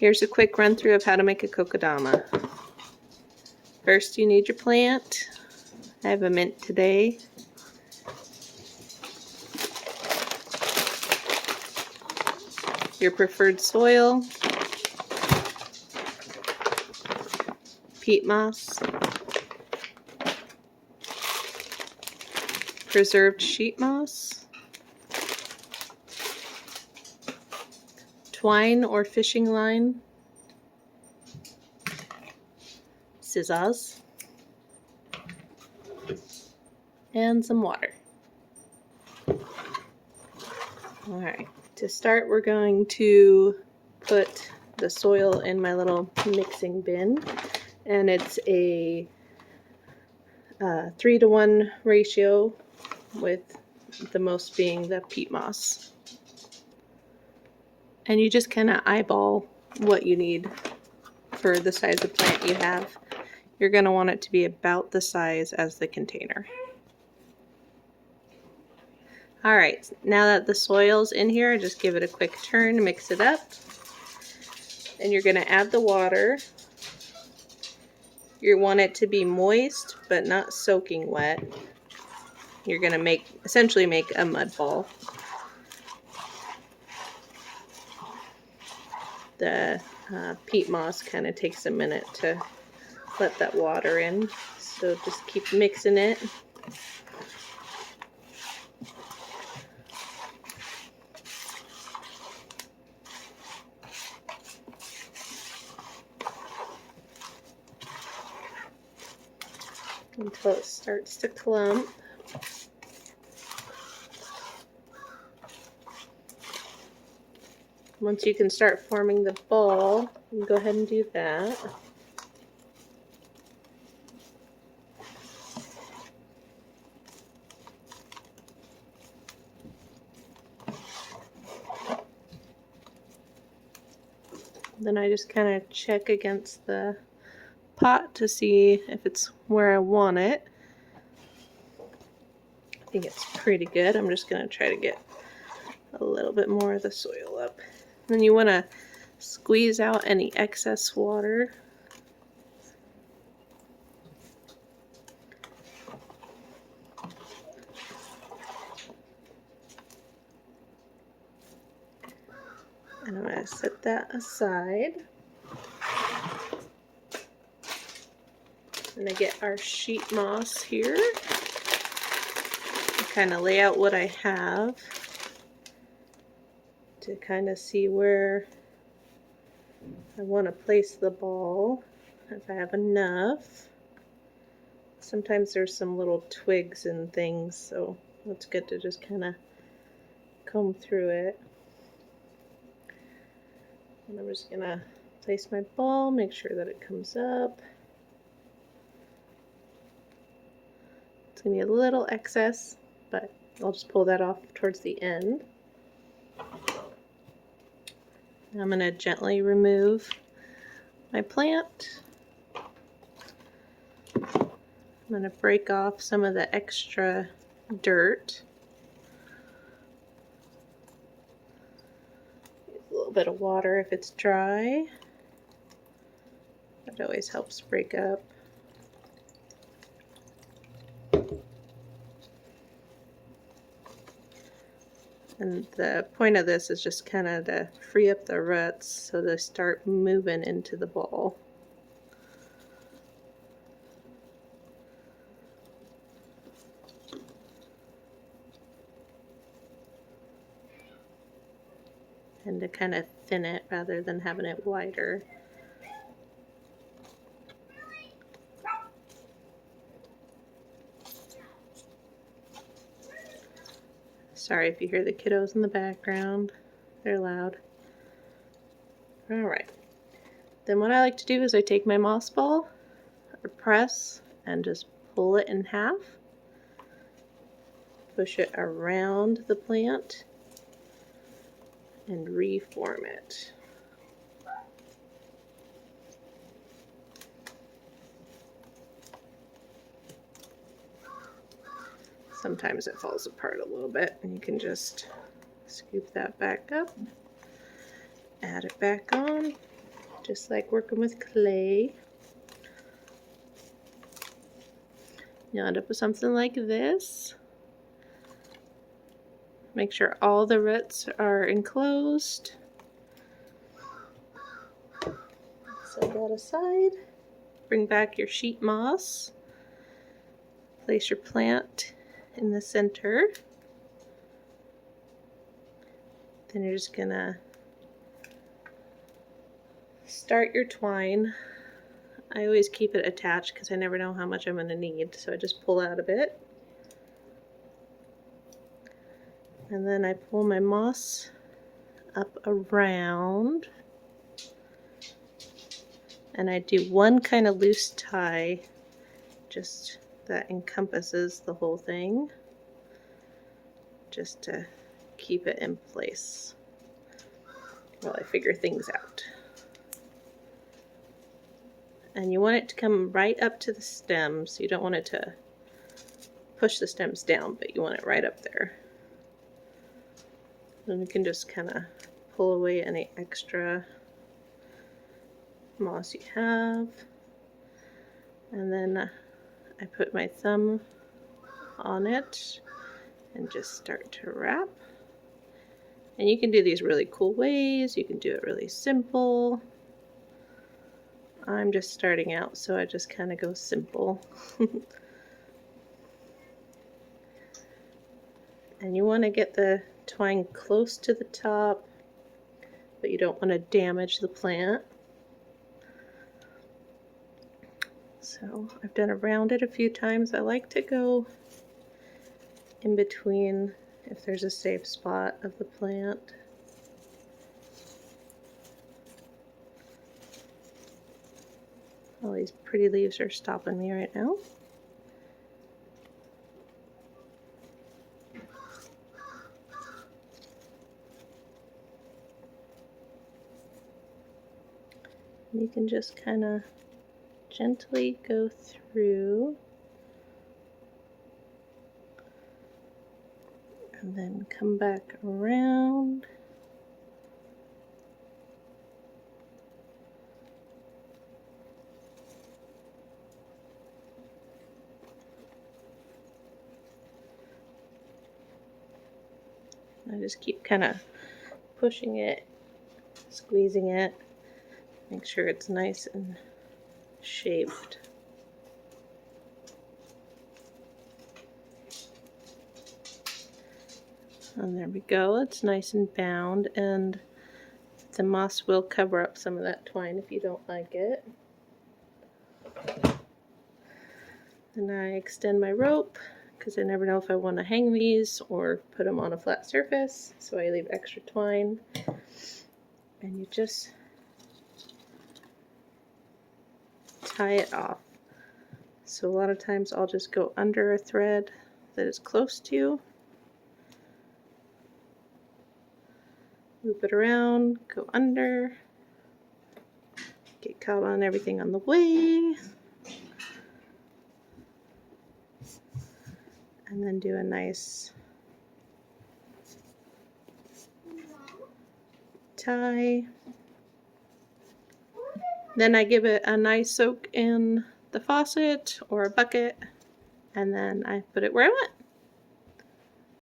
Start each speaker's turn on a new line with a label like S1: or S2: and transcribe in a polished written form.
S1: Here's a quick run through of how to make a kokedama. First, you need your plant. I have a mint today. Your preferred soil, peat moss, preserved sheet moss, twine or fishing line, scissors, and some water. Alright, to start we're going to put the soil in my little mixing bin, and it's a 3-to-1 ratio, with the most being the peat moss. And you just kind of eyeball what you need for the size of plant you have. You're going to want it to be about the size as the container. Alright, now that the soil's in here, just give it a quick turn, mix it up. And you're going to add the water. You want it to be moist, but not soaking wet. You're going to essentially make a mud ball. The peat moss kind of takes a minute to let that water in, so just keep mixing it. Until it starts to clump. Once you can start forming the ball, you can go ahead and do that. Then I just kind of check against the pot to see if it's where I want it. I think it's pretty good. I'm just going to try to get a little bit more of the soil up. Then you want to squeeze out any excess water. And I'm going to set that aside. I'm going to get our sheet moss here. Kind of lay out what I have to kind of see where I want to place the ball, if I have enough. Sometimes there's some little twigs and things, so it's good to just kind of comb through it. And I'm just going to place my ball, make sure that it comes up. It's going to be a little excess, but I'll just pull that off towards the end. I'm going to gently remove my plant. I'm going to break off some of the extra dirt. Use a little bit of water if it's dry. That always helps break up. And the point of this is just kind of to free up the ruts so they start moving into the ball. And to kind of thin it rather than having it wider. Sorry if you hear the kiddos in the background. They're loud. Alright. Then what I like to do is I take my moss ball, or press, and just pull it in half. Push it around the plant and reform it. Sometimes it falls apart a little bit, and you can just scoop that back up, add it back on. just like working with clay. You'll end up with something like this. Make sure all the roots are enclosed. Set that aside. Bring back your sheet moss. Place your plant in the center. Then you're just gonna start your twine. I always keep it attached because I never know how much I'm gonna need, so I just pull out a bit. And then I pull my moss up around. And I do one kind of loose tie, just that encompasses the whole thing, just to keep it in place while I figure things out. And you want it to come right up to the stem, so you don't want it to push the stems down, but you want it right up there. Then you can just kind of pull away any extra moss you have. And then I put my thumb on it and just start to wrap. And you can do these really cool ways. You can do it really simple. I'm just starting out, so I just kind of go simple. And you want to get the twine close to the top, but you don't want to damage the plant. So I've done around it a few times. I like to go in between if there's a safe spot of the plant. All these pretty leaves are stopping me right now. You can just kind of gently go through and then come back around. I just keep kind of pushing it, squeezing it, make sure it's nice and shaped. And there we go, it's nice and bound, and the moss will cover up some of that twine if you don't like it. Then I extend my rope because I never know if I want to hang these or put them on a flat surface, so I leave extra twine. And you just tie it off. So a lot of times I'll just go under a thread that is close to, loop it around, go under, get caught on everything on the way, and then do a nice tie. Then I give it a nice soak in the faucet or a bucket, and then I put it where I want.